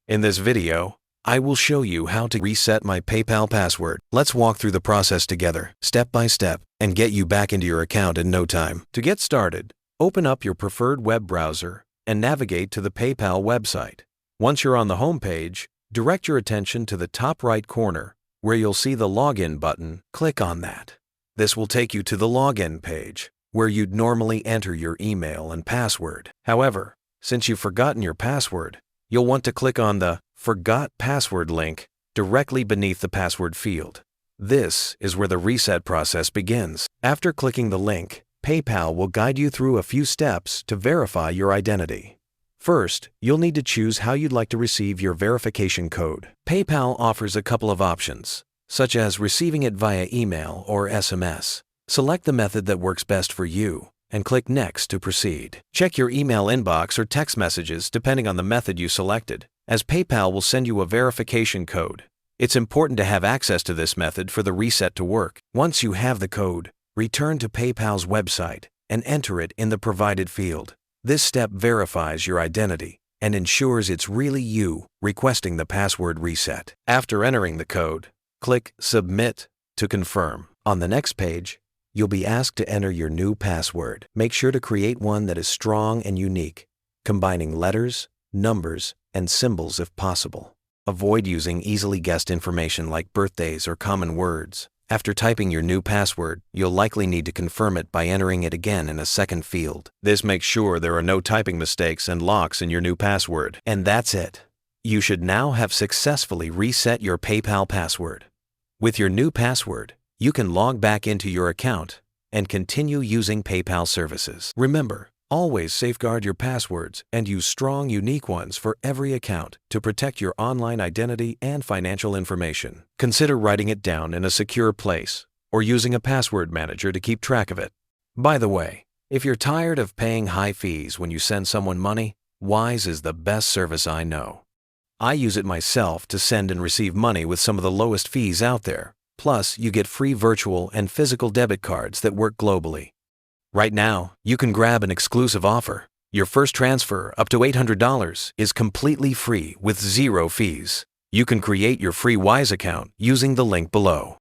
In this video, I will show you how to reset my PayPal password. Let's walk through the process together, step by step, and get you back into your account in no time. To get started, open up your preferred web browser and navigate to the PayPal website. Once you're on the home page, direct your attention to the top right corner where you'll see the Login button. Click on that. This will take you to the Login page, where you'd normally enter your email and password. However, since you've forgotten your password, you'll want to click on the Forgot Password link directly beneath the password field. This is where the reset process begins. After clicking the link, PayPal will guide you through a few steps to verify your identity. First, you'll need to choose how you'd like to receive your verification code. PayPal offers a couple of options, such as receiving it via email or SMS. Select the method that works best for you and click Next to proceed. Check your email inbox or text messages depending on the method you selected, as PayPal will send you a verification code. It's important to have access to this method for the reset to work. Once you have the code, return to PayPal's website and enter it in the provided field. This step verifies your identity and ensures it's really you requesting the password reset. After entering the code, click Submit to confirm. On the next page, you'll be asked to enter your new password. Make sure to create one that is strong and unique, combining letters, numbers, and symbols if possible. Avoid using easily guessed information like birthdays or common words. After typing your new password, you'll likely need to confirm it by entering it again in a second field. This makes sure there are no typing mistakes and locks in your new password. And that's it. You should now have successfully reset your PayPal password. With your new password, you can log back into your account and continue using PayPal services. Remember, always safeguard your passwords and use strong, unique ones for every account to protect your online identity and financial information. Consider writing it down in a secure place or using a password manager to keep track of it. By the way, if you're tired of paying high fees when you send someone money, Wise is the best service I know. I use it myself to send and receive money with some of the lowest fees out there. Plus, you get free virtual and physical debit cards that work globally. Right now, you can grab an exclusive offer. Your first transfer up to $800 is completely free with zero fees. You can create your free Wise account using the link below.